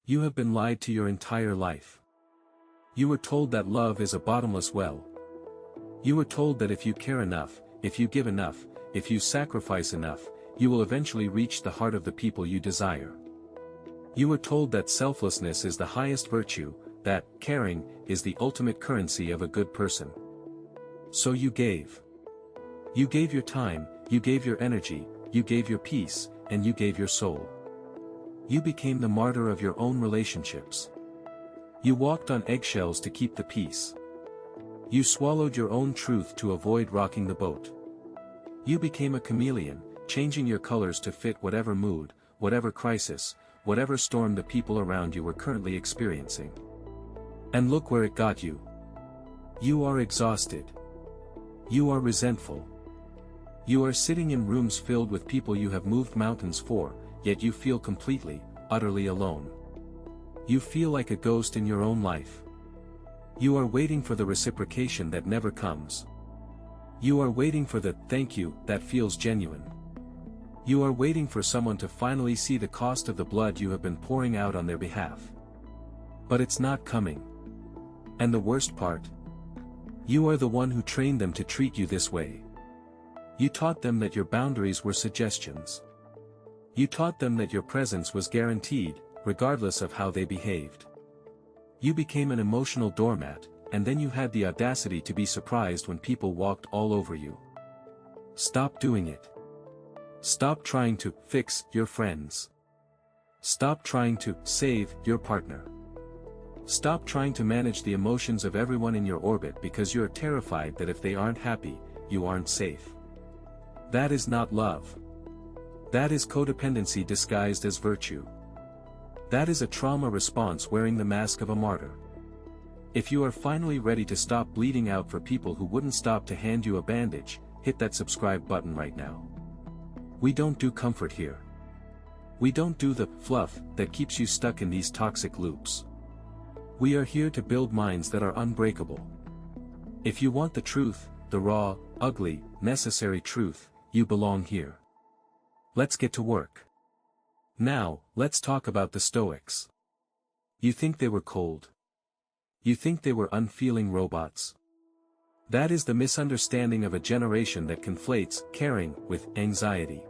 You have been lied to your entire life. You were told that love is a bottomless well. You were told that if you care enough, if you give enough, if you sacrifice enough, you will eventually reach the heart of the people you desire. You were told that selflessness is the highest virtue, that caring is the ultimate currency of a good person. So you gave. You gave your time, you gave your energy, you gave your peace, and you gave your soul. You became the martyr of your own relationships. You walked on eggshells to keep the peace. You swallowed your own truth to avoid rocking the boat. You became a chameleon, changing your colors to fit whatever mood, whatever crisis, whatever storm the people around you were currently experiencing. And look where it got you. You are exhausted. You are resentful. You are sitting in rooms filled with people you have moved mountains for, yet you feel completely, utterly alone. You feel like a ghost in your own life. You are waiting for the reciprocation that never comes. You are waiting for the thank you that feels genuine. You are waiting for someone to finally see the cost of the blood you have been pouring out on their behalf. But it's not coming. And the worst part? You are the one who trained them to treat you this way. You taught them that your boundaries were suggestions. You taught them that your presence was guaranteed, regardless of how they behaved. You became an emotional doormat, and then you had the audacity to be surprised when people walked all over you. Stop doing it. Stop trying to fix your friends. Stop trying to save your partner. Stop trying to manage the emotions of everyone in your orbit because you're terrified that if they aren't happy, you aren't safe. That is not love. That is codependency disguised as virtue. That is a trauma response wearing the mask of a martyr. If you are finally ready to stop bleeding out for people who wouldn't stop to hand you a bandage, hit that subscribe button right now. We don't do comfort here. We don't do the fluff that keeps you stuck in these toxic loops. We are here to build minds that are unbreakable. If you want the truth, the raw, ugly, necessary truth, you belong here. Let's get to work. Now, let's talk about the Stoics. You think they were cold? You think they were unfeeling robots? That is the misunderstanding of a generation that conflates caring with anxiety.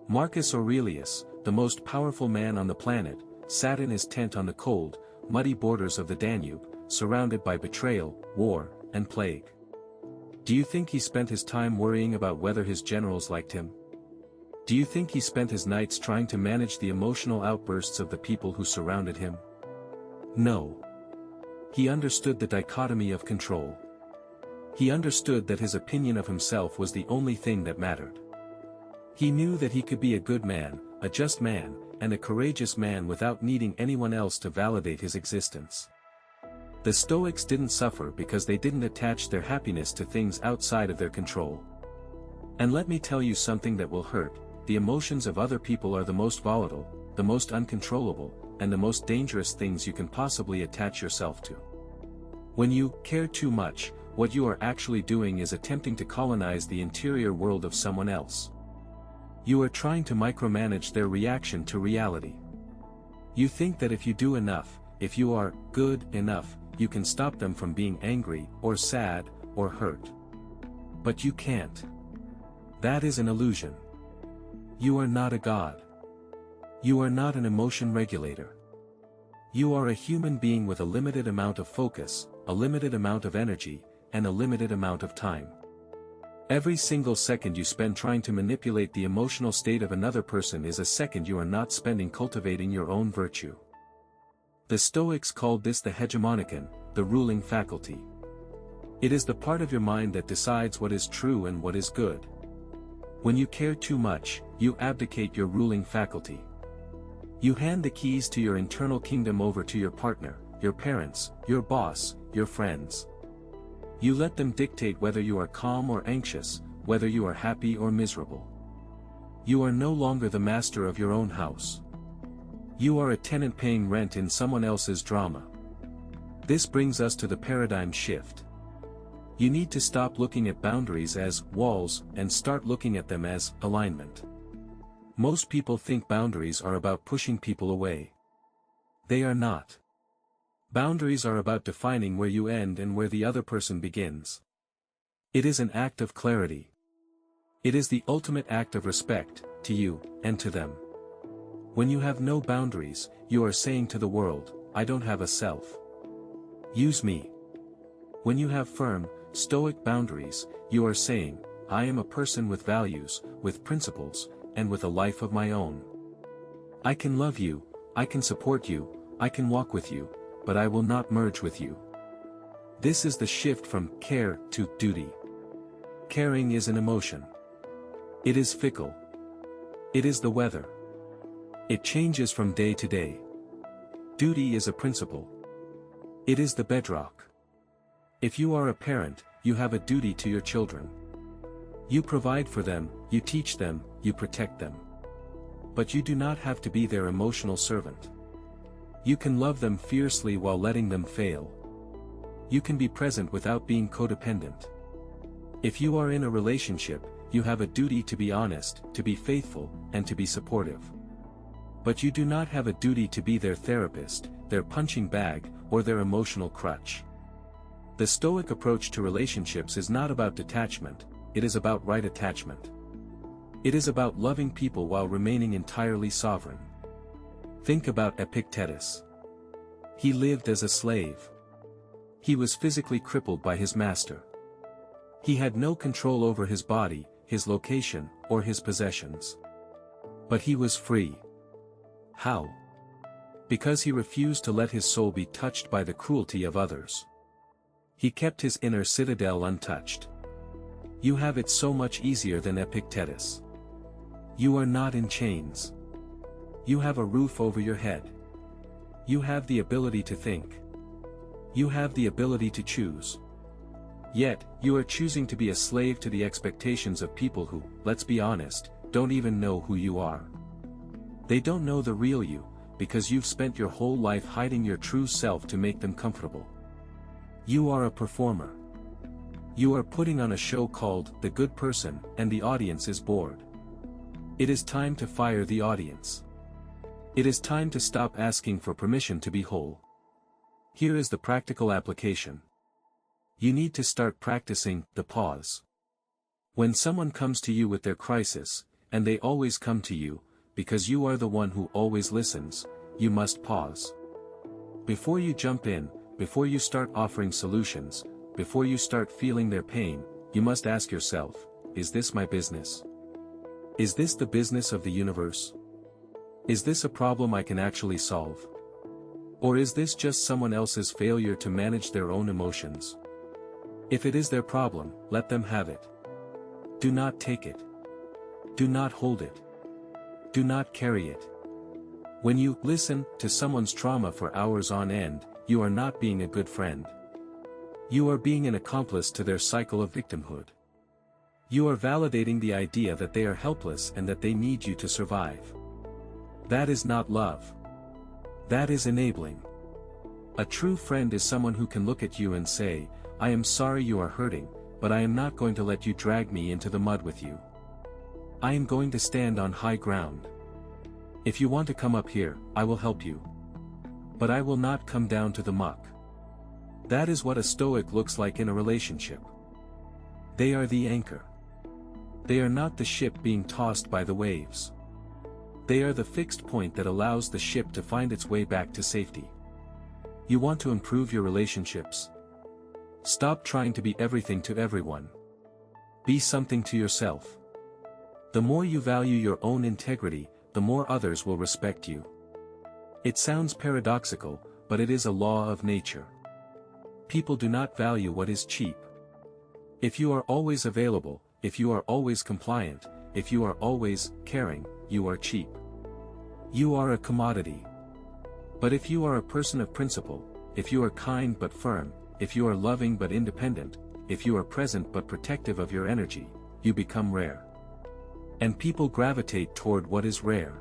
Marcus Aurelius, the most powerful man on the planet, sat in his tent on the cold, muddy borders of the Danube, surrounded by betrayal, war, and plague. Do you think he spent his time worrying about whether his generals liked him? Do you think he spent his nights trying to manage the emotional outbursts of the people who surrounded him? No. He understood the dichotomy of control. He understood that his opinion of himself was the only thing that mattered. He knew that he could be a good man, a just man, and a courageous man without needing anyone else to validate his existence. The Stoics didn't suffer because they didn't attach their happiness to things outside of their control. And let me tell you something that will hurt, the emotions of other people are the most volatile, the most uncontrollable, and the most dangerous things you can possibly attach yourself to. When you care too much, what you are actually doing is attempting to colonize the interior world of someone else. You are trying to micromanage their reaction to reality. You think that if you do enough, if you are good enough, you can stop them from being angry, or sad, or hurt. But you can't. That is an illusion. You are not a god. You are not an emotion regulator. You are a human being with a limited amount of focus, a limited amount of energy, and a limited amount of time. Every single second you spend trying to manipulate the emotional state of another person is a second you are not spending cultivating your own virtue. The Stoics called this the hegemonikon, the ruling faculty. It is the part of your mind that decides what is true and what is good. When you care too much, you abdicate your ruling faculty. You hand the keys to your internal kingdom over to your partner, your parents, your boss, your friends. You let them dictate whether you are calm or anxious, whether you are happy or miserable. You are no longer the master of your own house. You are a tenant paying rent in someone else's drama. This brings us to the paradigm shift. You need to stop looking at boundaries as walls and start looking at them as alignment. Most people think boundaries are about pushing people away. They are not. Boundaries are about defining where you end and where the other person begins. It is an act of clarity. It is the ultimate act of respect, to you, and to them. When you have no boundaries, you are saying to the world, I don't have a self. Use me. When you have firm, stoic boundaries, you are saying, I am a person with values, with principles, and with a life of my own. I can love you, I can support you, I can walk with you, but I will not merge with you. This is the shift from care to duty. Caring is an emotion. It is fickle. It is the weather. It changes from day to day. Duty is a principle. It is the bedrock. If you are a parent, you have a duty to your children. You provide for them, you teach them, you protect them. But you do not have to be their emotional servant. You can love them fiercely while letting them fail. You can be present without being codependent. If you are in a relationship, you have a duty to be honest, to be faithful, and to be supportive. But you do not have a duty to be their therapist, their punching bag, or their emotional crutch. The Stoic approach to relationships is not about detachment, it is about right attachment. It is about loving people while remaining entirely sovereign. Think about Epictetus. He lived as a slave. He was physically crippled by his master. He had no control over his body, his location, or his possessions. But he was free. How? Because he refused to let his soul be touched by the cruelty of others. He kept his inner citadel untouched. You have it so much easier than Epictetus. You are not in chains. You have a roof over your head. You have the ability to think. You have the ability to choose. Yet, you are choosing to be a slave to the expectations of people who, let's be honest, don't even know who you are. They don't know the real you, because you've spent your whole life hiding your true self to make them comfortable. You are a performer. You are putting on a show called The Good Person, and the audience is bored. It is time to fire the audience. It is time to stop asking for permission to be whole. Here is the practical application. You need to start practicing the pause. When someone comes to you with their crisis, and they always come to you, because you are the one who always listens, you must pause. Before you jump in, before you start offering solutions, before you start feeling their pain, you must ask yourself, is this my business? Is this the business of the universe? Is this a problem I can actually solve? Or is this just someone else's failure to manage their own emotions? If it is their problem, let them have it. Do not take it. Do not hold it. Do not carry it. When you listen to someone's trauma for hours on end, you are not being a good friend. You are being an accomplice to their cycle of victimhood. You are validating the idea that they are helpless and that they need you to survive. That is not love. That is enabling. A true friend is someone who can look at you and say, I am sorry you are hurting, but I am not going to let you drag me into the mud with you. I am going to stand on high ground. If you want to come up here, I will help you. But I will not come down to the muck. That is what a Stoic looks like in a relationship. They are the anchor. They are not the ship being tossed by the waves. They are the fixed point that allows the ship to find its way back to safety. You want to improve your relationships? Stop trying to be everything to everyone. Be something to yourself. The more you value your own integrity, the more others will respect you. It sounds paradoxical, but it is a law of nature. People do not value what is cheap. If you are always available, if you are always compliant, if you are always caring, you are cheap. You are a commodity. But if you are a person of principle, if you are kind but firm, if you are loving but independent, if you are present but protective of your energy, you become rare. And people gravitate toward what is rare.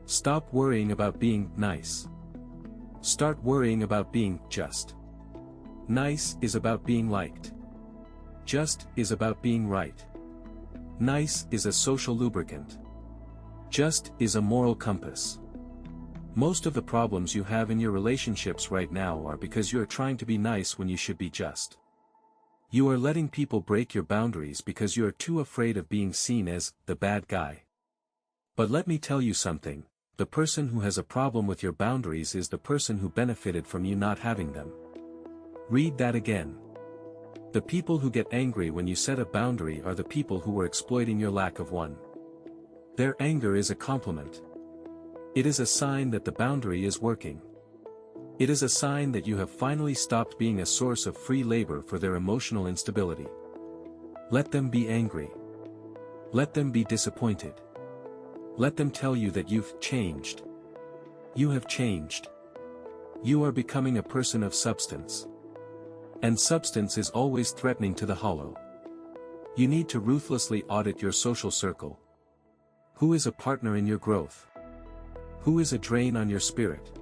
Stop worrying about being nice. Start worrying about being just. Nice is about being liked. Just is about being right. Nice is a social lubricant. Just is a moral compass. Most of the problems you have in your relationships right now are because you are trying to be nice when you should be just. You are letting people break your boundaries because you are too afraid of being seen as the bad guy. But let me tell you something, the person who has a problem with your boundaries is the person who benefited from you not having them. Read that again. The people who get angry when you set a boundary are the people who were exploiting your lack of one. Their anger is a compliment. It is a sign that the boundary is working. It is a sign that you have finally stopped being a source of free labor for their emotional instability. Let them be angry. Let them be disappointed. Let them tell you that you've changed. You have changed. You are becoming a person of substance. And substance is always threatening to the hollow. You need to ruthlessly audit your social circle. Who is a partner in your growth? Who is a drain on your spirit?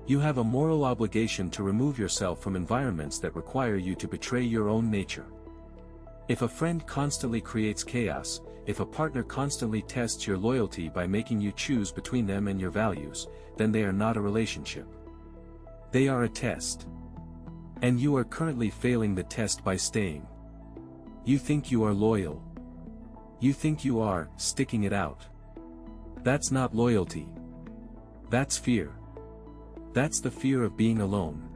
You have a moral obligation to remove yourself from environments that require you to betray your own nature. If a friend constantly creates chaos, if a partner constantly tests your loyalty by making you choose between them and your values, then they are not a relationship. They are a test. And you are currently failing the test by staying. You think you are loyal. You think you are sticking it out. That's not loyalty. That's fear. That's the fear of being alone.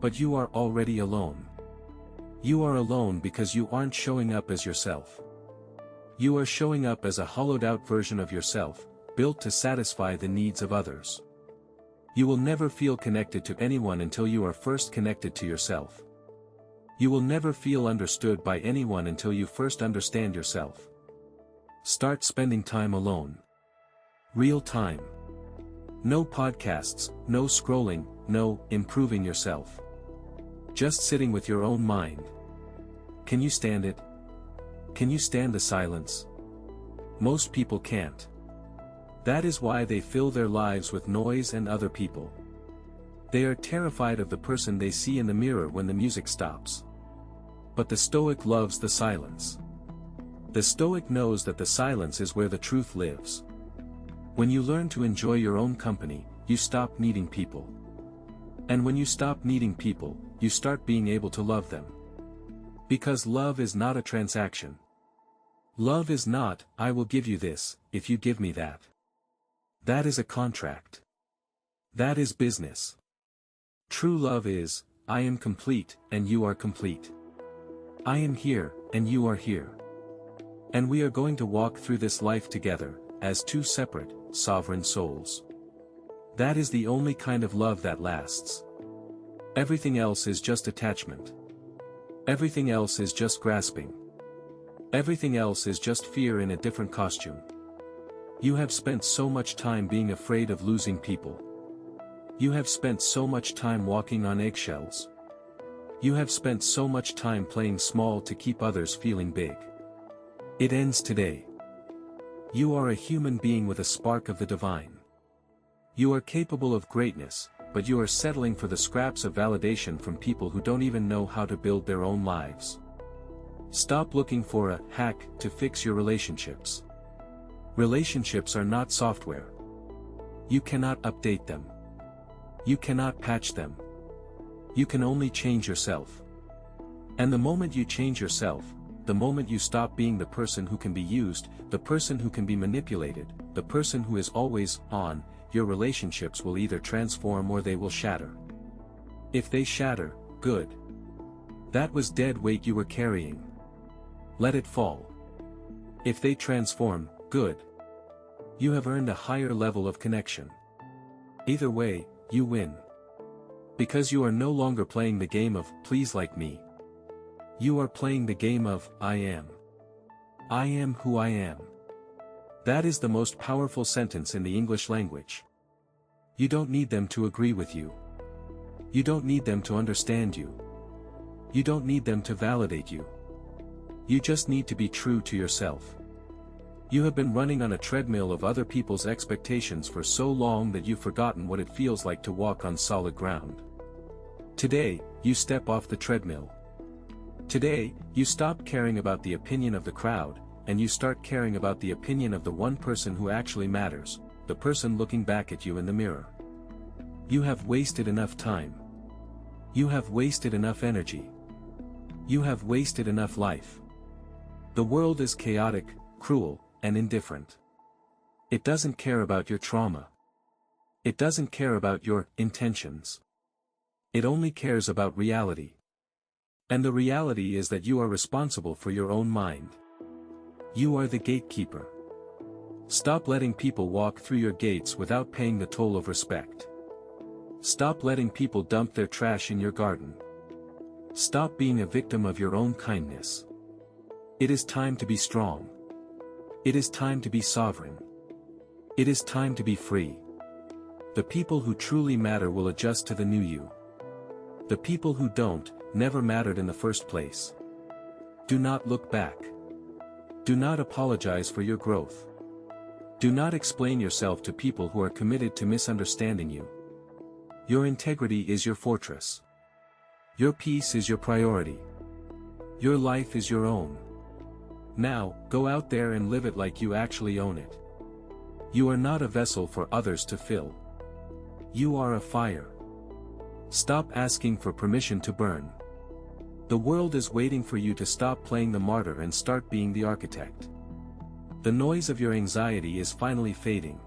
But you are already alone. You are alone because you aren't showing up as yourself. You are showing up as a hollowed-out version of yourself, built to satisfy the needs of others. You will never feel connected to anyone until you are first connected to yourself. You will never feel understood by anyone until you first understand yourself. Start spending time alone. Real time. No podcasts, no scrolling, no improving yourself. Just sitting with your own mind. Can you stand it? Can you stand the silence? Most people can't. That is why they fill their lives with noise and other people. They are terrified of the person they see in the mirror when the music stops. But the Stoic loves the silence. The Stoic knows that the silence is where the truth lives. When you learn to enjoy your own company, you stop needing people. And when you stop needing people, you start being able to love them. Because love is not a transaction. Love is not, I will give you this, if you give me that. That is a contract. That is business. True love is, I am complete, and you are complete. I am here, and you are here. And we are going to walk through this life together, as two separate, sovereign souls. That is the only kind of love that lasts. Everything else is just attachment. Everything else is just grasping. Everything else is just fear in a different costume. You have spent so much time being afraid of losing people. You have spent so much time walking on eggshells. You have spent so much time playing small to keep others feeling big. It ends today. You are a human being with a spark of the divine. You are capable of greatness, but you are settling for the scraps of validation from people who don't even know how to build their own lives. Stop looking for a hack to fix your relationships. Relationships are not software. You cannot update them. You cannot patch them. You can only change yourself. And the moment you change yourself, the moment you stop being the person who can be used, the person who can be manipulated, the person who is always on, your relationships will either transform or they will shatter. If they shatter, good. That was dead weight you were carrying. Let it fall. If they transform, good. You have earned a higher level of connection. Either way, you win. Because you are no longer playing the game of, please like me. You are playing the game of, I am. I am who I am. That is the most powerful sentence in the English language. You don't need them to agree with you. You don't need them to understand you. You don't need them to validate you. You just need to be true to yourself. You have been running on a treadmill of other people's expectations for so long that you've forgotten what it feels like to walk on solid ground. Today, you step off the treadmill. Today, you stop caring about the opinion of the crowd, and you start caring about the opinion of the one person who actually matters, the person looking back at you in the mirror. You have wasted enough time. You have wasted enough energy. You have wasted enough life. The world is chaotic, cruel, and indifferent. It doesn't care about your trauma. It doesn't care about your intentions. It only cares about reality. And the reality is that you are responsible for your own mind. You are the gatekeeper. Stop letting people walk through your gates without paying the toll of respect. Stop letting people dump their trash in your garden. Stop being a victim of your own kindness. It is time to be strong. It is time to be sovereign. It is time to be free. The people who truly matter will adjust to the new you. The people who don't, never mattered in the first place. Do not look back. Do not apologize for your growth. Do not explain yourself to people who are committed to misunderstanding you. Your integrity is your fortress. Your peace is your priority. Your life is your own. Now, go out there and live it like you actually own it. You are not a vessel for others to fill. You are a fire. Stop asking for permission to burn. The world is waiting for you to stop playing the martyr and start being the architect. The noise of your anxiety is finally fading.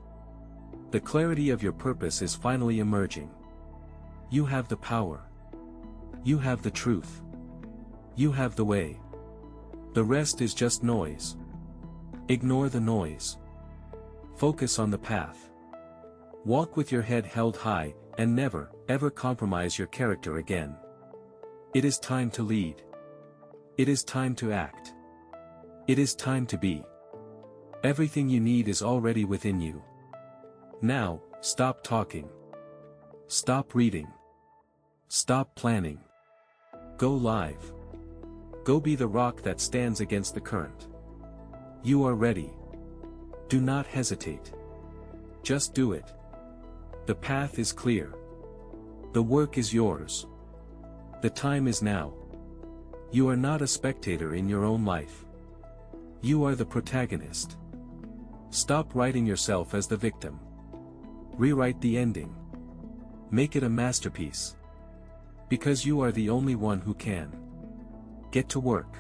The clarity of your purpose is finally emerging. You have the power. You have the truth. You have the way. The rest is just noise. Ignore the noise. Focus on the path. Walk with your head held high, and never, ever compromise your character again. It is time to lead. It is time to act. It is time to be. Everything you need is already within you. Now, stop talking. Stop reading. Stop planning. Go live. Go be the rock that stands against the current. You are ready. Do not hesitate. Just do it. The path is clear. The work is yours. The time is now. You are not a spectator in your own life. You are the protagonist. Stop writing yourself as the victim. Rewrite the ending. Make it a masterpiece. Because you are the only one who can. Get to work.